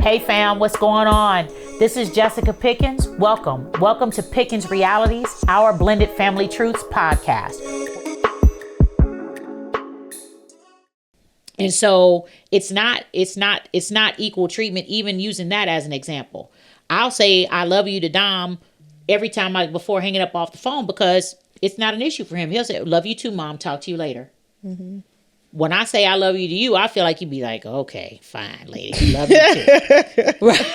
Hey fam, what's going on? This is Jessica Pickens. Welcome to Pickens Realities, our blended family truths podcast. And so it's not equal treatment, even using that as an example. I'll say I love you to Dom every time before hanging up off the phone, because it's not an issue for him. He'll say, love you too, Mom. Talk to you later. Mm-hmm. When I say I love you to you, I feel like you'd be like, okay, fine, lady. Love you too. Right?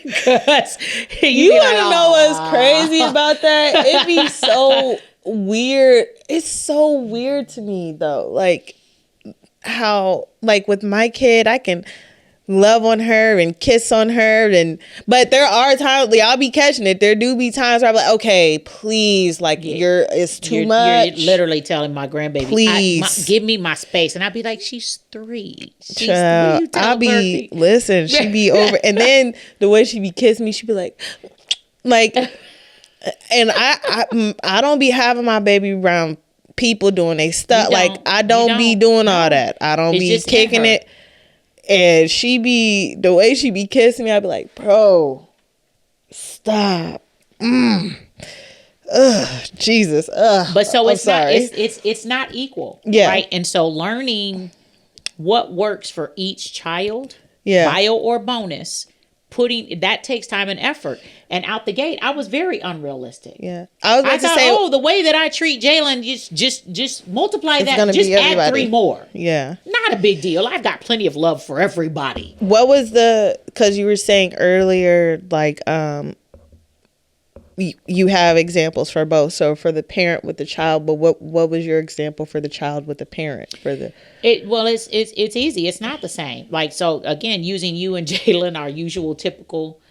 Because you want to know what's crazy about that? It'd be so weird. It's so weird to me, though. Like, how, like, with my kid, I can love on her and kiss on her, but there are times I'll be catching it. There do be times where I'm like, okay, please, like, it's too much. You're literally telling my grandbaby, please give me my space, and I'd be like, she's 3. Child, I'll be listen. She be over, and then the way she be kissing me, she be like, and I don't be having my baby around people doing they stuff. Like, I don't be doing all that. I don't be kicking it. And the way she be kissing me, I'd be like, bro, stop. Jesus. But so it's not equal. Yeah. Right. And so learning what works for each child, bio or bonus, that takes time and effort. And out the gate, I was very unrealistic. Yeah. I thought, the way that I treat Jayla, just multiply that, just add 3 more. Yeah. Not a big deal. I've got plenty of love for everybody. What was because you were saying earlier, like, you have examples for both. So for the parent with the child, but what was your example for the child with the parent? It's easy. It's not the same. Like, so again, using you and Jayla, our usual typical,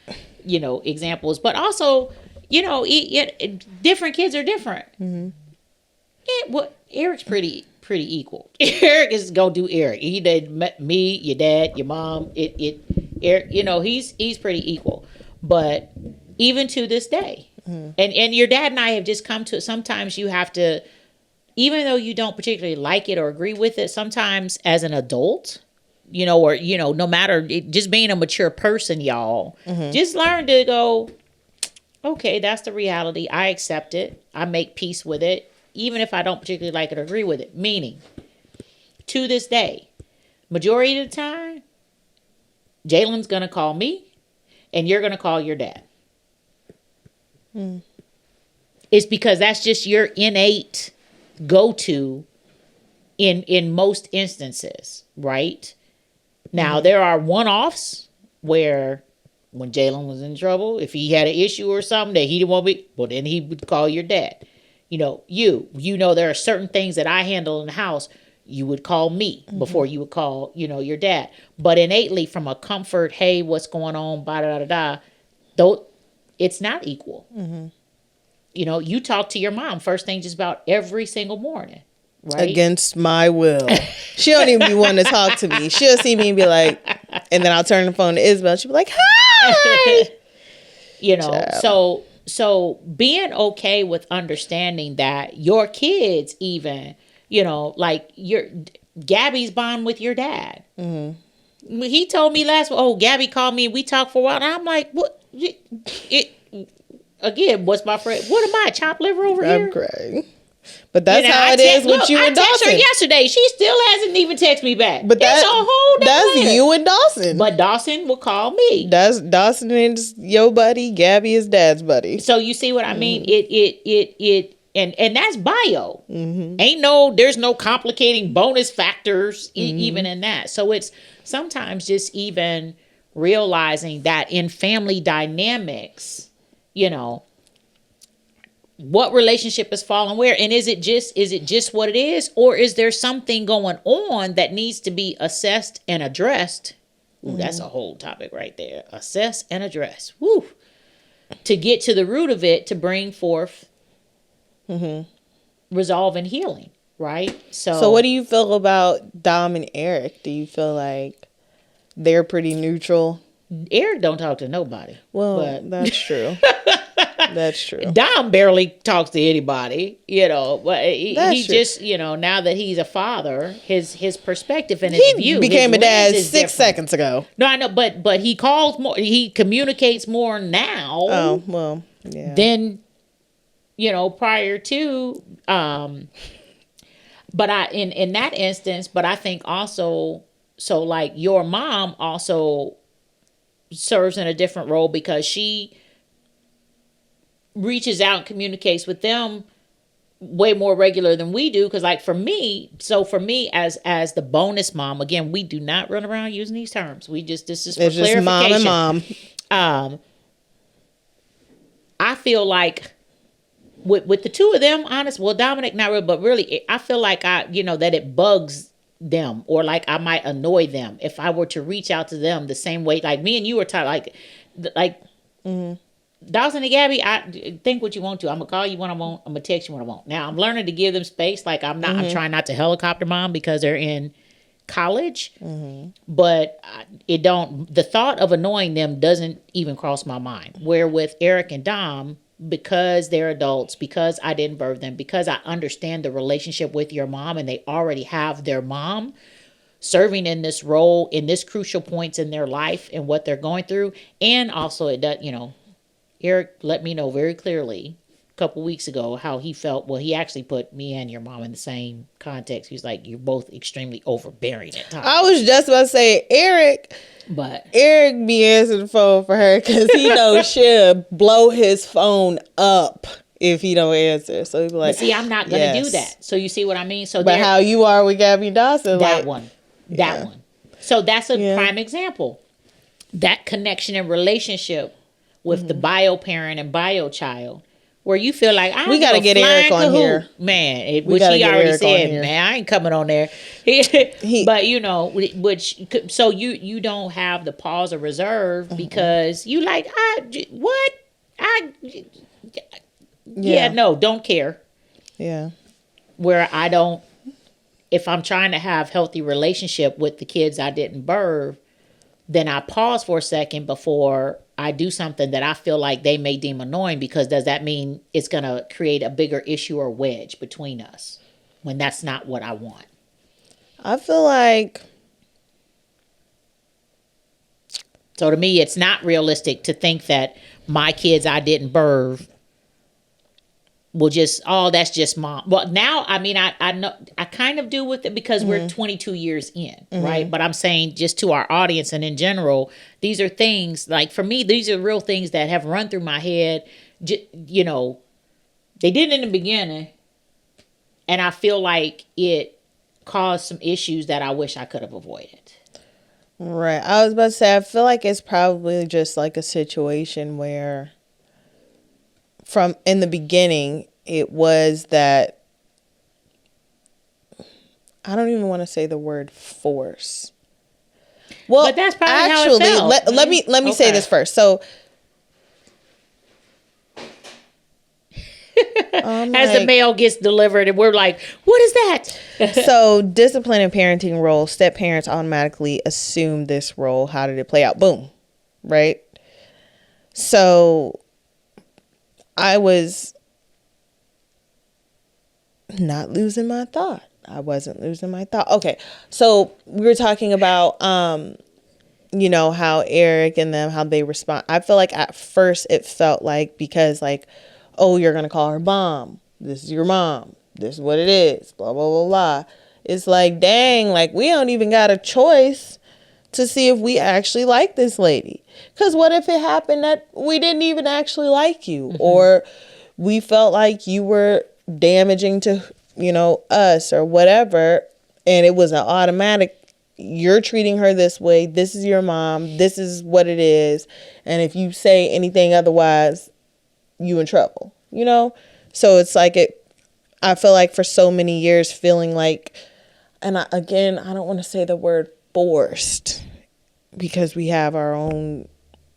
examples, but also, different kids are different. Mm-hmm. Eric's pretty equal. Eric is gonna do Eric. He did me, your dad, your mom. Eric, he's pretty equal. But even to this day, mm-hmm. and your dad and I have just come to, sometimes you have to, even though you don't particularly like it or agree with it, sometimes as an adult, no matter, just being a mature person, y'all, mm-hmm. just learn to go, okay, that's the reality. I accept it. I make peace with it, even if I don't particularly like it or agree with it. Meaning, to this day, majority of the time, Jalen's going to call me and you're going to call your dad. Mm. It's because that's just your innate go-to in most instances, right? Now, there are one-offs where when Jaylen was in trouble, if he had an issue or something that he didn't want to be, well, then he would call your dad. There are certain things that I handle in the house, you would call me mm-hmm. before you would call, your dad. But innately, from a comfort, hey, what's going on, though, it's not equal. Mm-hmm. You talk to your mom first thing just about every single morning. Right? Against my will. She don't even be wanting to talk to me. She'll see me and be like, and then I'll turn the phone to Isabel. She'll be like, hi. So being okay with understanding that your kids even, like Gabby's bond with your dad. Mm-hmm. He told me Gabby called me and we talked for a while. And I'm like, what? Again, what's my friend? What am I, chopped liver over here? I'm crying. But that's how it is with you and Dawson. I texted her yesterday. She still hasn't even texted me back. But that's a whole that's later. You and Dawson. But Dawson will call me. Dawson is your buddy. Gabby is dad's buddy. So you see what I mean? And that's bio. Mm-hmm. There's no complicating bonus factors even in that. So it's sometimes just even realizing that in family dynamics, what relationship is falling where, and is it just what it is, or is there something going on that needs to be assessed and addressed? Ooh, mm-hmm. That's a whole topic right there. Assess and address. Woo. To get to the root of it, to bring forth mm-hmm. resolve and healing, right? So what do you feel about Dom and Eric? Do you feel like they're pretty neutral? Eric don't talk to nobody. Well, that's true. That's true. Dom barely talks to anybody, but he true. just, now that he's a father, his perspective and his view. He became a dad is 6 seconds ago. No, I know, but he calls more. He communicates more now. Oh, well, yeah. Than, prior to. But in that instance, but I think also, so like your mom also serves in a different role because she reaches out and communicates with them way more regular than we do. Because like for me as the bonus mom, again, we do not run around using these terms. This is for it's clarification. Just mom and mom. I feel like with the two of them, Dominic not really, but really, I feel like that it bugs them, or like I might annoy them if I were to reach out to them the same way, like me and you were like Dawson and Gabby, I think what you want to. I'm gonna call you when I want. I'm gonna text you when I want. Now I'm learning to give them space. Like I'm trying not to helicopter mom because they're in college, but the thought of annoying them doesn't even cross my mind. Where with Eric and Dom, because they're adults, because I didn't birth them, because I understand the relationship with your mom and they already have their mom serving in this role in this crucial points in their life and what they're going through. And also it does, Eric let me know very clearly a couple weeks ago how he felt. Well, he actually put me and your mom in the same context. He was like, you're both extremely overbearing at times. I was just about to say, Eric be answering the phone for her because he knows she'll blow his phone up if he don't answer. So he'd be like, but see, I'm not going to do that. So you see what I mean? So but how you are with Gabby Dawson. That one. So that's a prime example. That connection and relationship with the bio parent and bio child, where you feel like we got to get Eric on here, man. Which he already said, man, I ain't coming on there. But which so you don't have the pause of reserve because you like don't care. Yeah, where I don't. If I'm trying to have healthy relationship with the kids I didn't birth, then I pause for a second before I do something that I feel like they may deem annoying, because does that mean it's going to create a bigger issue or wedge between us when that's not what I want? I feel like. So to me, it's not realistic to think that my kids I didn't birth will just, that's just mom. Well, now, I mean, I know, I kind of do with it because we're 22 years in, right? But I'm saying just to our audience and in general, these are things, like for me, these are real things that have run through my head. They didn't in the beginning. And I feel like it caused some issues that I wish I could have avoided. Right. I was about to say, I feel like it's probably just like a situation where from in the beginning, it was that, I don't even want to say the word force. Well, but that's probably actually, how it felt. let me say this first. So, as the mail gets delivered and we're like, what is that? So discipline and parenting role, step parents automatically assume this role. How did it play out? Boom. Right. So I was not losing my thought. I wasn't losing my thought. Okay. So we were talking about, how Eric and them, how they respond. I feel like at first it felt like, because like, oh, you're going to call her mom. This is your mom. This is what it is. Blah, blah, blah, blah. It's like, dang, like we don't even got a choice to see if we actually like this lady. Because what if it happened that we didn't even actually like you, or we felt like you were damaging to, us or whatever, and it was an automatic, you're treating her this way, this is your mom, this is what it is, and if you say anything otherwise, you in trouble, So it's like I feel like for so many years feeling like, and I don't want to say the word forced, because we have our own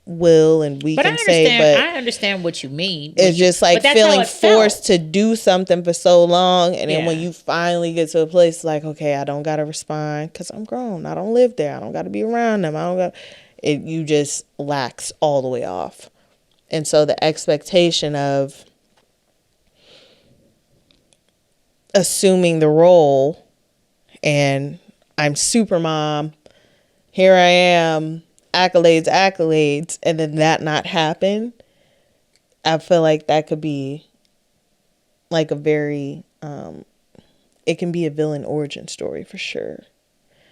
will and we can say, but I understand what you mean. It's just like feeling forced to do something for so long, and then when you finally get to a place like, okay, I don't gotta respond because I'm grown, I don't live there, I don't gotta be around them, you just lax all the way off. And so the expectation of assuming the role and I'm super mom, here I am, accolades, and then that not happen, I feel like that could be like a very, it can be a villain origin story for sure.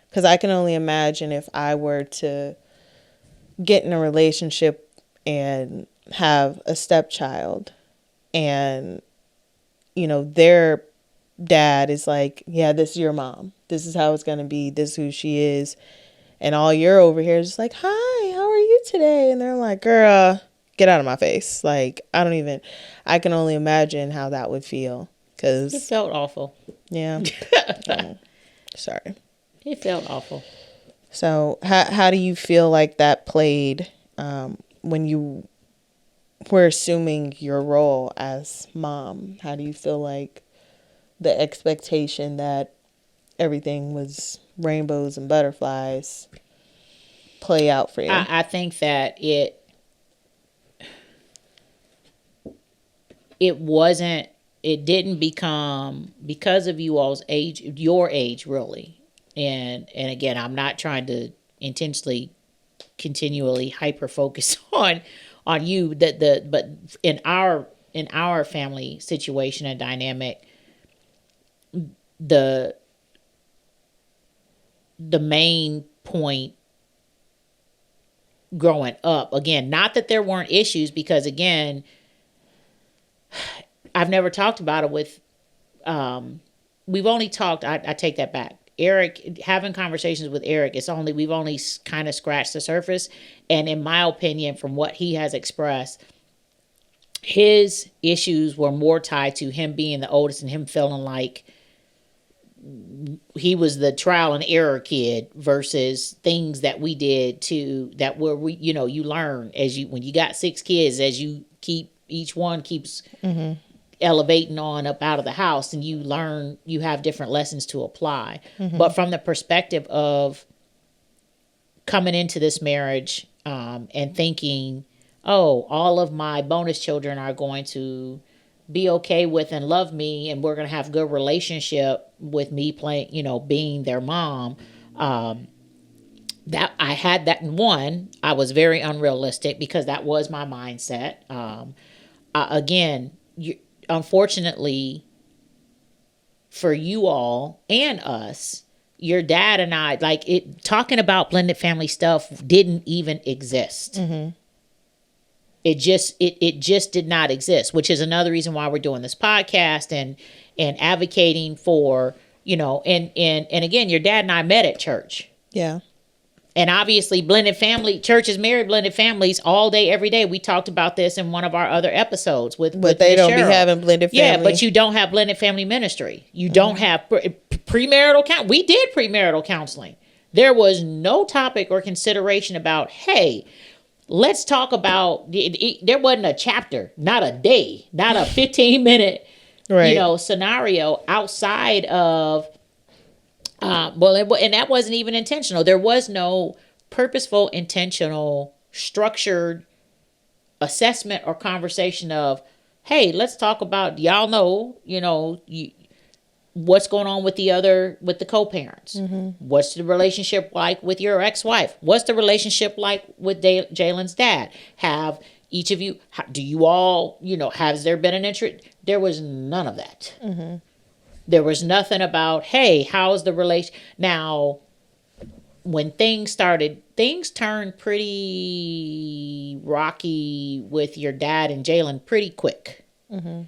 Because I can only imagine if I were to get in a relationship and have a stepchild and, you know, their dad is like, yeah, this is your mom. This is how it's going to be. This is who she is. And all you're over here is like, hi, how are you today? And they're like, girl, get out of my face. Like, I can only imagine how that would feel. Cause it felt awful. Yeah. Sorry. It felt awful. So how do you feel like that played when you were assuming your role as mom? How do you feel like the expectation that everything was rainbows and butterflies play out for you? I think that it didn't become, because of you all's age, your age really. And again, I'm not trying to intentionally continually hyper focus on you, but in our family situation and dynamic, the main point growing up, again, not that there weren't issues, because again, I've never talked about it with, we've only talked, I take that back. Eric, having conversations with Eric, we've only kind of scratched the surface. And in my opinion, from what he has expressed, his issues were more tied to him being the oldest and him feeling like he was the trial and error kid versus things that we did that were, you learn when you got 6 kids, as you keep, each one keeps elevating on up out of the house, and you learn, you have different lessons to apply. But from the perspective of coming into this marriage and thinking, oh, all of my bonus children are going to be okay with and love me, and we're going to have good relationship with me playing, being their mom. That I had that in one, I was very unrealistic because that was my mindset. Again, unfortunately for you all and us, your dad and I, talking about blended family stuff didn't even exist. It just did not exist, which is another reason why we're doing this podcast and advocating for, and again, your dad and I met at church. Yeah. And obviously blended family, churches marry blended families all day, every day. We talked about this in one of our other episodes with they don't Cheryl. be having blended family. Yeah, but you don't have blended family ministry. You don't have premarital counseling. We did premarital counseling. There was no topic or consideration about, hey, let's talk about, there wasn't a chapter, not a day, not a 15-minute, scenario outside of, and that wasn't even intentional. There was no purposeful, intentional, structured assessment or conversation of, hey, let's talk about, y'all know, what's going on with the co-parents. What's the relationship like with your ex-wife? What's the relationship like with Jaylen's dad? Have each of you, do you all, has there been an interest? There was none of that. There was nothing about, hey, how's the relation? Now, when things turned pretty rocky with your dad and Jaylen pretty quick. And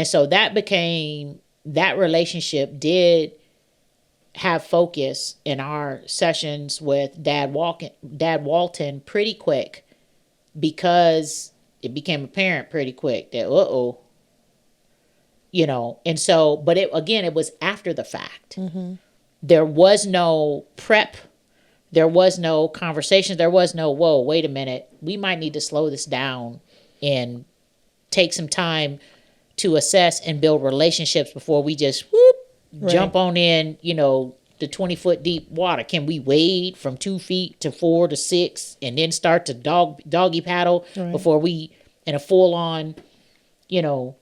so that relationship did have focus in our sessions with Dad Walton pretty quick, because it became apparent pretty quick that, and so, but it was after the fact. There was no prep. There was no conversation. There was no, whoa, wait a minute. We might need to slow this down and take some time to assess and build relationships before we just jump on in, the 20-foot deep water? Can we wade from 2 feet to 4 to 6 and then start to doggy paddle before we in a full on, you know,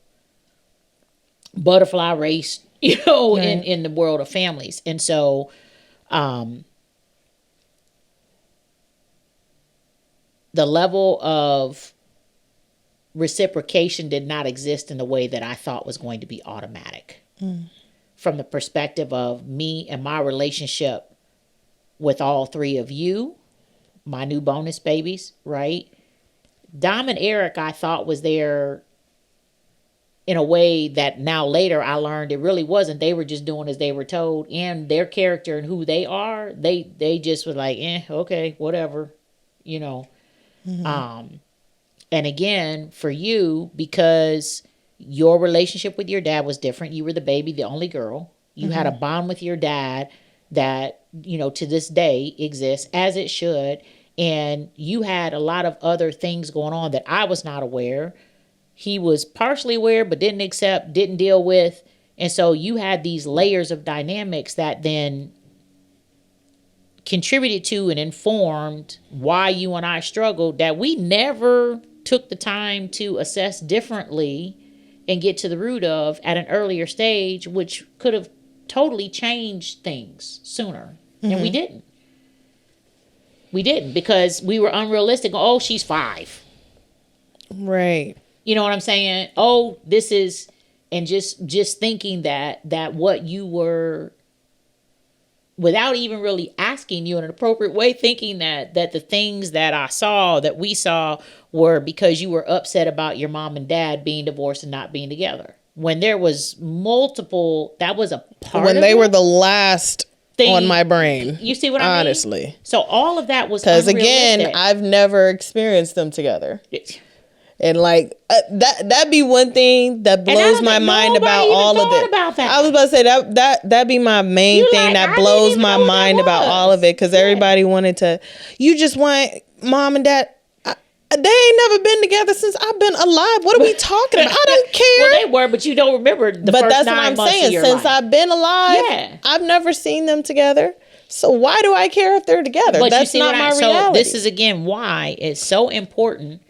butterfly race, you know, in the world of families. And so, the level of reciprocation did not exist in the way that I thought was going to be automatic. From the perspective of me and my relationship with all three of you, my new bonus babies, right? Dom and Eric, I thought was there in a way that now later I learned it really wasn't. They were just doing as they were told, and their character and who they are, they just was like, okay, whatever, you know. And again, for you, because your relationship with your dad was different. You were the baby, the only girl. You had a bond with your dad that, you know, to this day exists, as it should. And you had a lot of other things going on that I was not aware. He was partially aware, but didn't accept, didn't deal with. And so you had these layers of dynamics that then contributed to and informed why you and I struggled, that we never took the time to assess differently and get to the root of at an earlier stage, which could have totally changed things sooner. And we didn't. We didn't, because we were unrealistic. Oh, she's 5. Right. You know what I'm saying? Oh, this is, and just thinking that what you were, without even really asking you in an appropriate way, thinking that the things that we saw were because you were upset about your mom and dad being divorced and not being together. When there was multiple, that was a part when of they it. were the last Thing, on my brain. You see what I mean? Honestly. So all of that was because unrealistic. again, I've never experienced them together. And like that'd be one thing that blows my mind about all of it. I was about to say that'd be my main thing that blows my mind about all of it, because everybody wanted to. You just want mom and dad. They ain't never been together since I've been alive. What are we talking about? I don't care. Well, they were, but you don't remember the but first that's 9 what I'm months saying. of your Since life. I've been alive, I've never seen them together. So why do I care if they're together? But that's not my reality. So this is again why it's so important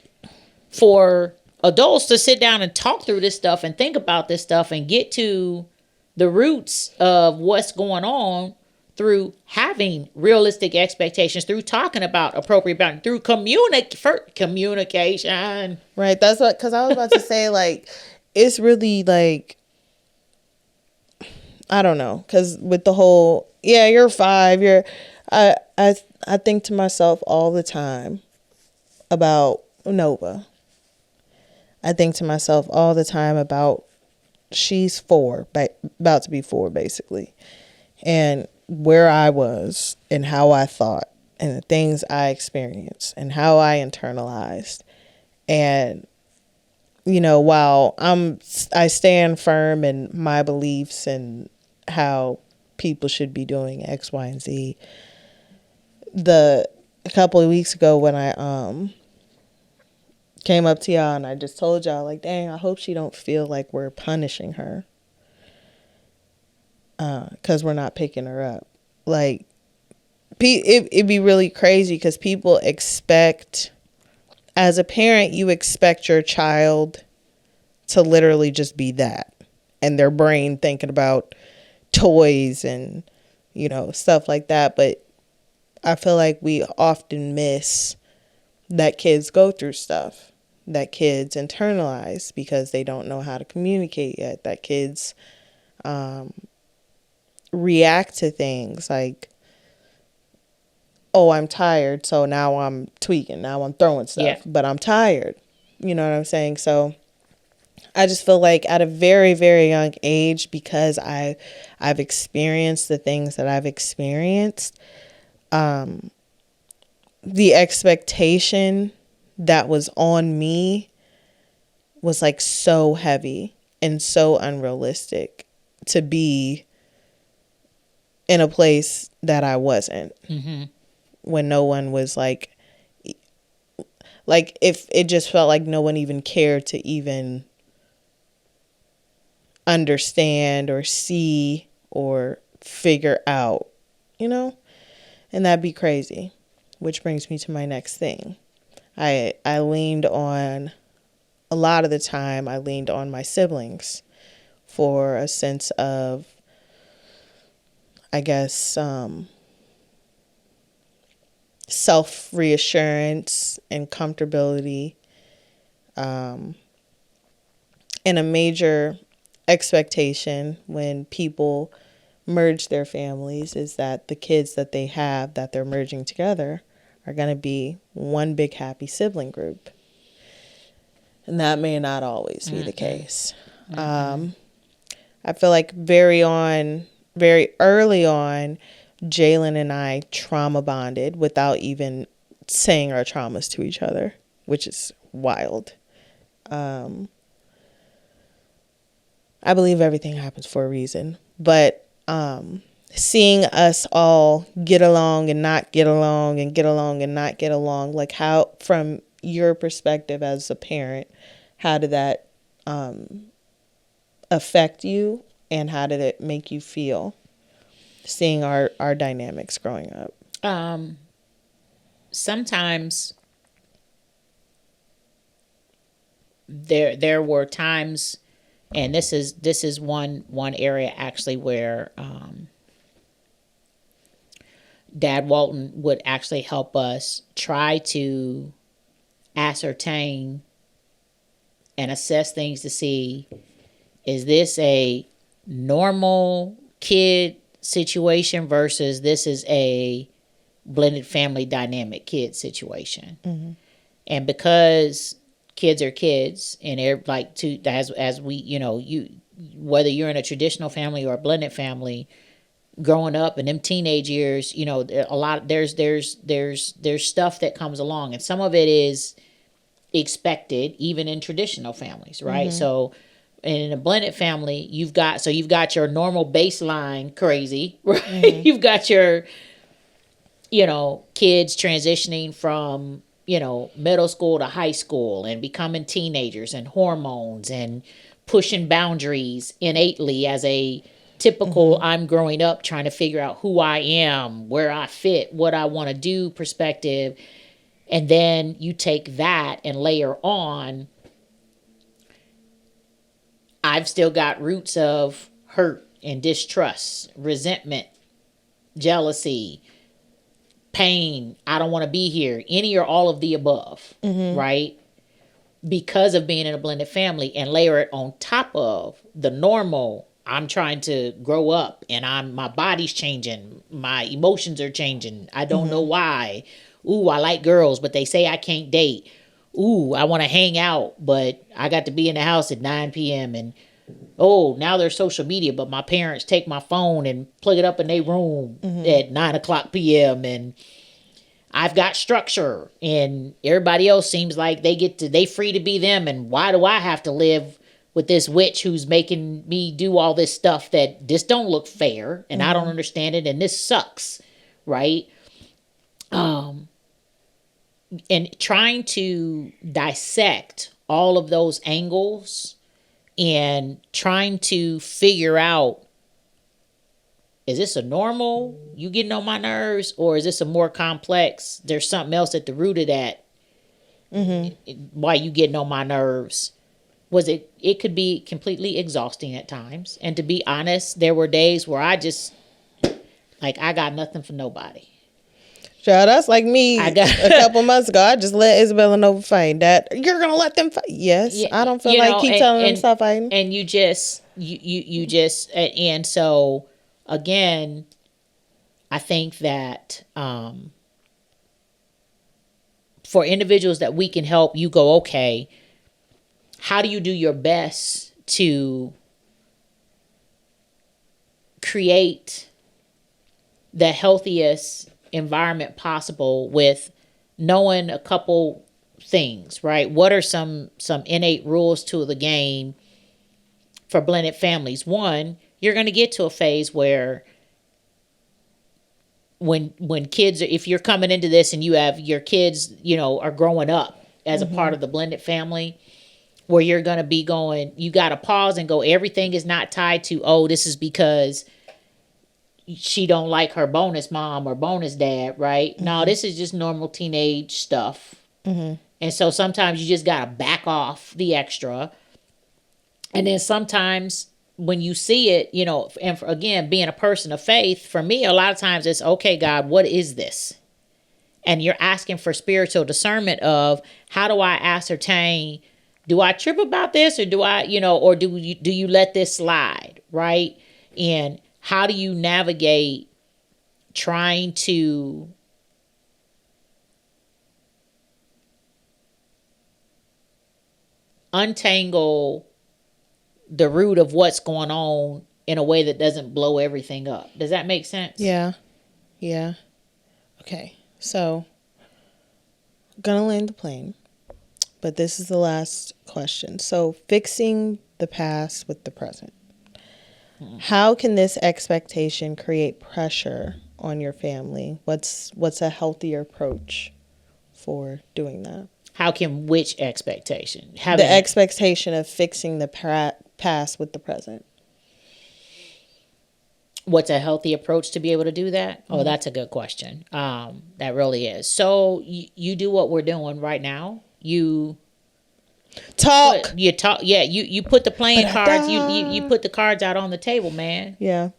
for adults to sit down and talk through this stuff and think about this stuff and get to the roots of what's going on through having realistic expectations, through talking about appropriate boundaries, through communication. Right. That's what, because I was about to say, like, it's really like, I don't know, because with the whole, you're 5, I think to myself all the time about Nova. I think to myself all the time about, she's 4, about to be 4 basically, and where I was and how I thought and the things I experienced and how I internalized. And, you know, while I stand firm in my beliefs and how people should be doing X, Y, and Z, a couple of weeks ago when I came up to y'all and I just told y'all, like, dang, I hope she don't feel like we're punishing her because we're not picking her up. Like, it'd be really crazy because people expect, as a parent, you expect your child to literally just be that, and their brain thinking about toys and, you know, stuff like that. But I feel like we often miss that kids go through stuff, that kids internalize because they don't know how to communicate yet, that kids react to things like, oh, I'm tired, so now I'm tweaking, now I'm throwing stuff, but I'm tired. You know what I'm saying? So I just feel like at a very, very young age, because I've experienced the things that I've experienced, the expectation that was on me was like so heavy and so unrealistic to be in a place that I wasn't, when no one was like if it just felt like no one even cared to even understand or see or figure out you know? And that'd be crazy. Which brings me to my next thing. I leaned on, a lot of the time, I leaned on my siblings for a sense of, I guess, self-reassurance and comfortability. And a major expectation when people merge their families is that the kids that they have that they're merging together are going to be one big happy sibling group. And that may not always be the case. I feel like very early on, Jaylen and I trauma bonded without even saying our traumas to each other, which is wild. I believe everything happens for a reason, but seeing us all get along and not get along and get along and not get along, like how, from your perspective as a parent, how did that affect you, and how did it make you feel seeing our dynamics growing up? Sometimes there were times, and this is one area actually where Dad Walton would actually help us try to ascertain and assess things to see, is this a normal kid situation versus this is a blended family dynamic kid situation. Mm-hmm. And because kids are kids, and they're like as we, you, whether you're in a traditional family or a blended family, growing up in them teenage years, a lot, there's stuff that comes along, and some of it is expected even in traditional families, right? Mm-hmm. So in a blended family, you've got your normal baseline crazy, right? Mm-hmm. You've got your kids transitioning from middle school to high school and becoming teenagers, and hormones and pushing boundaries innately as a typical, mm-hmm. I'm growing up trying to figure out who I am, where I fit, what I want to do perspective. And then you take that and layer on, I've still got roots of hurt and distrust, resentment, jealousy, pain, I don't want to be here, any or all of the above, mm-hmm. right? Because of being in a blended family, and layer it on top of the normal, I'm trying to grow up and my body's changing, my emotions are changing, I don't mm-hmm. know why. Ooh, I like girls, but they say I can't date. Ooh, I want to hang out, but I got to be in the house at 9 p.m. And oh, now there's social media, but my parents take my phone and plug it up in their room mm-hmm. at 9 o'clock p.m. And I've got structure, and everybody else seems like they free to be them. And why do I have to live with this witch who's making me do all this stuff that this don't look fair, and mm-hmm. I don't understand it, and this sucks, right? And trying to dissect all of those angles and trying to figure out, is this a normal, you getting on my nerves, or is this a more complex, there's something else at the root of that, mm-hmm. why you getting on my nerves? It could be completely exhausting at times. And to be honest, there were days where I just, I got nothing for nobody. Child, that's like me a couple months ago. I just let Isabella know fighting. That you're gonna let them fight. Yes, yeah, I don't feel like telling them stop fighting. And you just and so again, I think that for individuals that we can help, you go, okay, how do you do your best to create the healthiest environment possible with knowing a couple things, right? What are some innate rules to the game for blended families? One, you're going to get to a phase where when kids, if you're coming into this and you have your kids, are growing up as mm-hmm. a part of the blended family, where you're going to be going, you got to pause and go, everything is not tied to, oh, this is because she don't like her bonus mom or bonus dad, right? No, this is just normal teenage stuff. And so sometimes you just got to back off the extra. And then sometimes when you see it, you know, and again, being a person of faith, for me, a lot of times it's, okay, God, what is this? And you're asking for spiritual discernment of, how do I ascertain, do I trip about this, or do I, you know, or do you let this slide, right? And how do you navigate trying to untangle the root of what's going on in a way that doesn't blow everything up? Does that make sense? Yeah. Yeah. Okay. So, I'm gonna land the plane, but this is the last question. So, fixing the past with the present. How can this expectation create pressure on your family? What's a healthier approach for doing that? How can which expectation? The expectation of fixing the past with the present. What's a healthy approach to be able to do that? Oh, that's a good question. That really is. So you do what we're doing right now. You talk. Yeah, you put the playing cards. You put the cards out on the table, man. Yeah.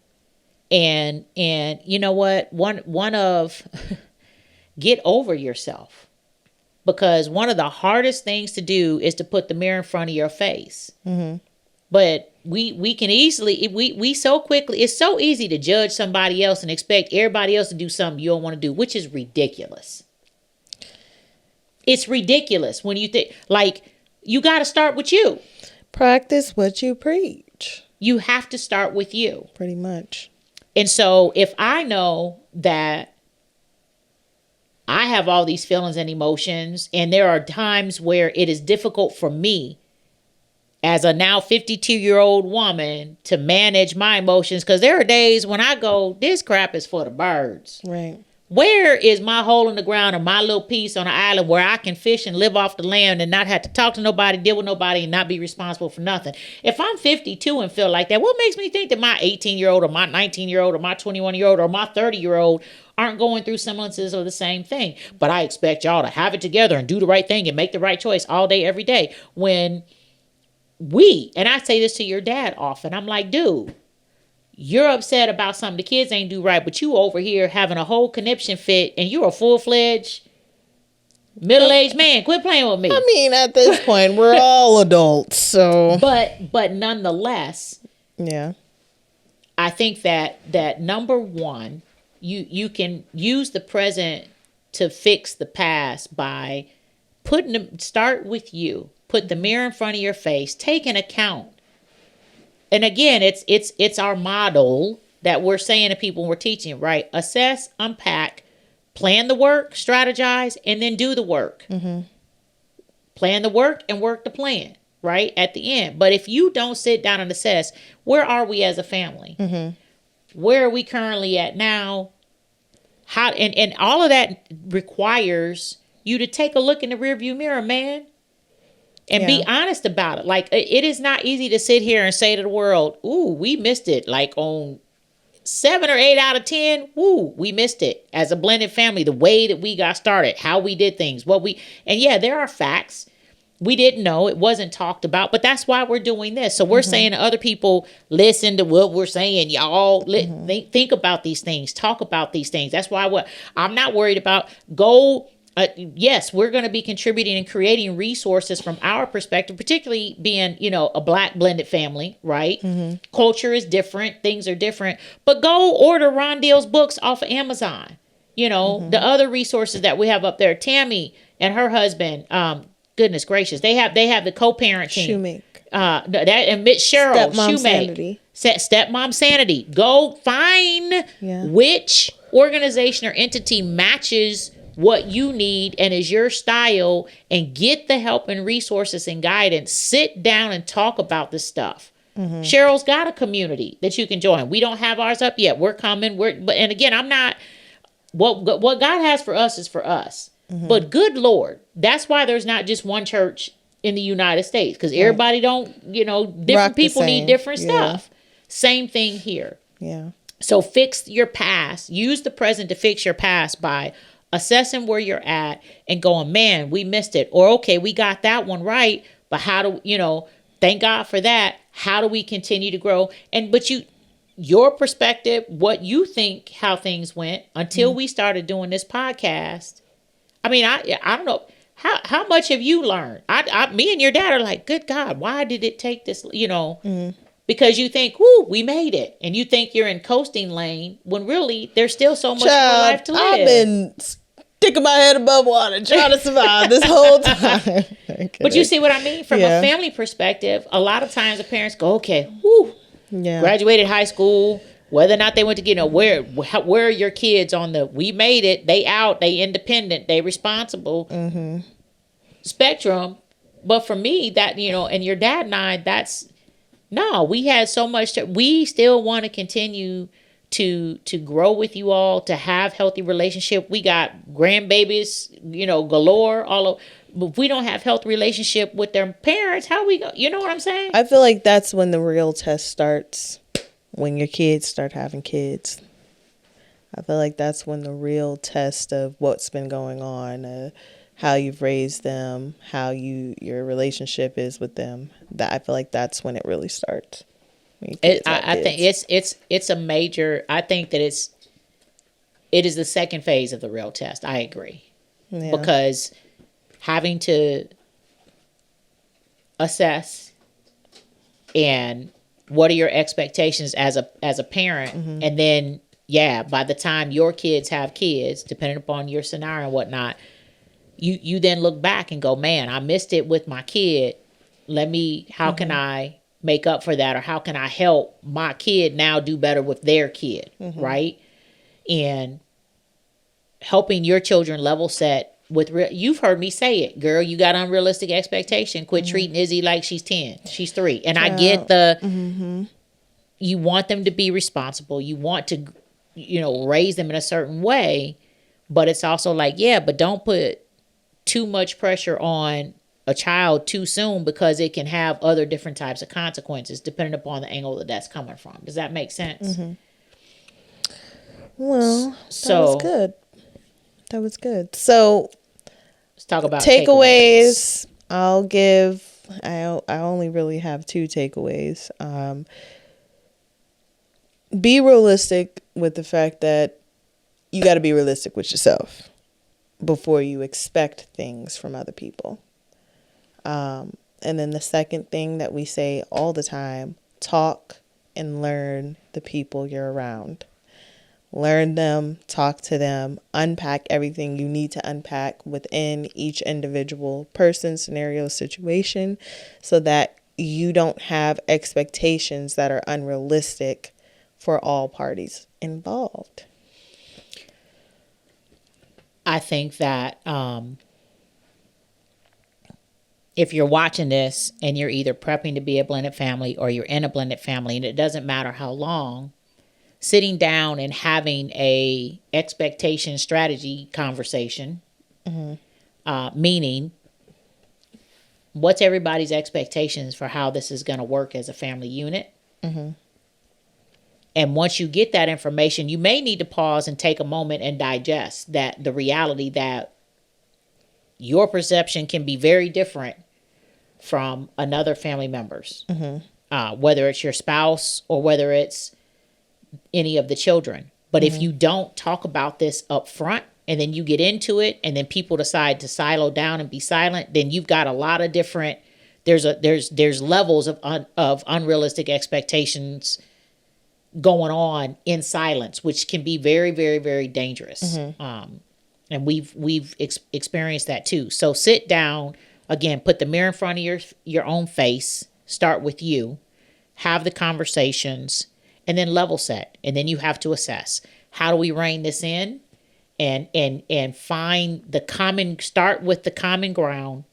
And you know what? One of get over yourself. Because one of the hardest things to do is to put the mirror in front of your face. But we can easily, we so quickly, it's so easy to judge somebody else and expect everybody else to do something you don't want to do, which is ridiculous. It's ridiculous when you think, like, you got to start with you. Practice what you preach. You have to start with you. Pretty much. And so if I know that I have all these feelings and emotions, and there are times where it is difficult for me as a now 52-year-old woman to manage my emotions, because there are days when I go, this crap is for the birds. Right. Where is my hole in the ground and my little piece on an island where I can fish and live off the land and not have to talk to nobody, deal with nobody, and not be responsible for nothing? If I'm 52 and feel like that, what makes me think that my 18-year-old or my 19-year-old or my 21-year-old or my 30-year-old aren't going through semblances of the same thing? But I expect y'all to have it together and do the right thing and make the right choice all day, every day. When and I say this to your dad often, I'm like, dude, you're upset about something the kids ain't do right, but you over here having a whole conniption fit, and you're a full-fledged middle-aged man. Quit playing with me. I mean, at this point, we're all adults, so. But nonetheless, yeah, I think that number one, you can use the present to fix the past by start with you. Put the mirror in front of your face. Take an account. And again, it's our model that we're saying to people when we're teaching, right? Assess, unpack, plan the work, strategize, and then do the work. Plan the work and work the plan, right? At the end. But if you don't sit down and assess, where are we as a family? Where are we currently at now? How and all of that requires you to take a look in the rearview mirror, man. And be honest about it. Like, it is not easy to sit here and say to the world, ooh, we missed it. Like on 7 or 8 out of 10, ooh, we missed it. As a blended family, the way that we got started, how we did things, and yeah, there are facts. We didn't know. It wasn't talked about, but that's why we're doing this. So we're saying to other people, listen to what we're saying. Y'all think about these things, talk about these things. That's why I'm not worried about yes, we're going to be contributing and creating resources from our perspective, particularly being, a Black blended family, right? Culture is different. Things are different. But go order Ron Deal's books off of Amazon. The other resources that we have up there, Tammy and her husband, goodness gracious, they have the co-parenting. Shoemake. And Miss Cheryl, Stepmom Shoemake. Sanity. Stepmom Sanity. Go find which organization or entity matches what you need and is your style, and get the help and resources and guidance. Sit down and talk about this stuff. Cheryl's got a community that you can join. We don't have ours up yet. We're coming. And again, I'm not, what God has for us is for us. But good Lord, that's why there's not just one church in the United States, because everybody don't, different people need different stuff. Same thing here. Yeah. So fix your past. Use the present to fix your past by assessing where you're at and going, man, we missed it. Or, okay, we got that one right. But how do, thank God for that. How do we continue to grow? But your perspective, what you think, how things went until we started doing this podcast. I mean, I don't know. How much have you learned? Me and your dad are like, good God, why did it take this, because you think, whoo, we made it. And you think you're in coasting lane when really there's still so much more life to live. I've been sticking my head above water trying to survive this whole time. But you see what I mean? From a family perspective, a lot of times the parents go, okay, whoo, graduated high school, whether or not they went to, where are your kids on we made it, they out, they independent, they responsible spectrum. But for me, that, and your dad and I, no, we had so much we still want to continue to grow with you all, to have healthy relationship. We got grandbabies, galore, all of. But if we don't have healthy relationship with their parents, how we go? You know what I'm saying? I feel like that's when the real test starts, when your kids start having kids. I feel like that's when the real test of what's been going on, how you've raised them, how your relationship is with them. That I feel like that's when it really starts. I think it's a major. I think that it is the second phase of the real test. I agree, because having to assess and what are your expectations as a parent, and then by the time your kids have kids, depending upon your scenario and whatnot. You then look back and go, man, I missed it with my kid. How can I make up for that? Or how can I help my kid now do better with their kid? Right. And helping your children level set with, you've heard me say it, girl, you got unrealistic expectation. Quit treating Izzy like she's 10, she's 3. And I get you want them to be responsible. You want to, raise them in a certain way, but it's also like, but don't put too much pressure on a child too soon, because it can have other different types of consequences depending upon the angle that's coming from. Does that make sense? Well, that was good. That was good. So let's talk about takeaways. I only really have 2 takeaways. Be realistic with the fact that you got to be realistic with yourself before you expect things from other people. And then the second thing that we say all the time, talk and learn the people you're around. Learn them, talk to them, unpack everything you need to unpack within each individual person, scenario, situation, so that you don't have expectations that are unrealistic for all parties involved. I think that if you're watching this and you're either prepping to be a blended family or you're in a blended family, and it doesn't matter how long, sitting down and having a expectation strategy conversation, meaning what's everybody's expectations for how this is going to work as a family unit. And once you get that information, you may need to pause and take a moment and digest that the reality that your perception can be very different from another family member's, whether it's your spouse or whether it's any of the children. But if you don't talk about this up front and then you get into it and then people decide to silo down and be silent, then you've got a lot of different, there's levels of unrealistic expectations going on in silence, which can be very, very, very dangerous. And we've experienced that too. So sit down, again, put the mirror in front of your own face, start with you, have the conversations, and then level set. And then you have to assess, how do we rein this in and find start with the common ground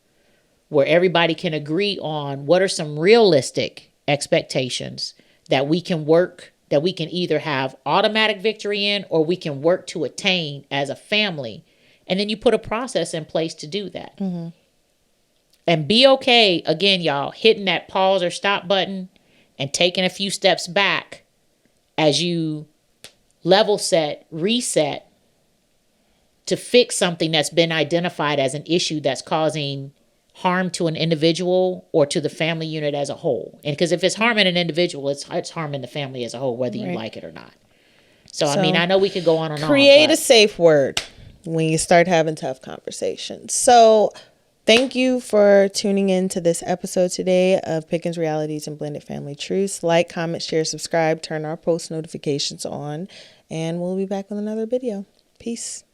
where everybody can agree on what are some realistic expectations that we can work, that we can either have automatic victory in, or we can work to attain as a family. And then you put a process in place to do that. And be okay, again, y'all, hitting that pause or stop button and taking a few steps back as you level set, reset to fix something that's been identified as an issue that's causing harm to an individual or to the family unit as a whole. And because if it's harming an individual, it's harming the family as a whole, whether you like it or not. So, I mean, I know we could go on and on. Create a safe word when you start having tough conversations. So thank you for tuning in to this episode today of Pickens Realities and Blended Family Truths. Like, comment, share, subscribe, turn our post notifications on, and we'll be back with another video. Peace.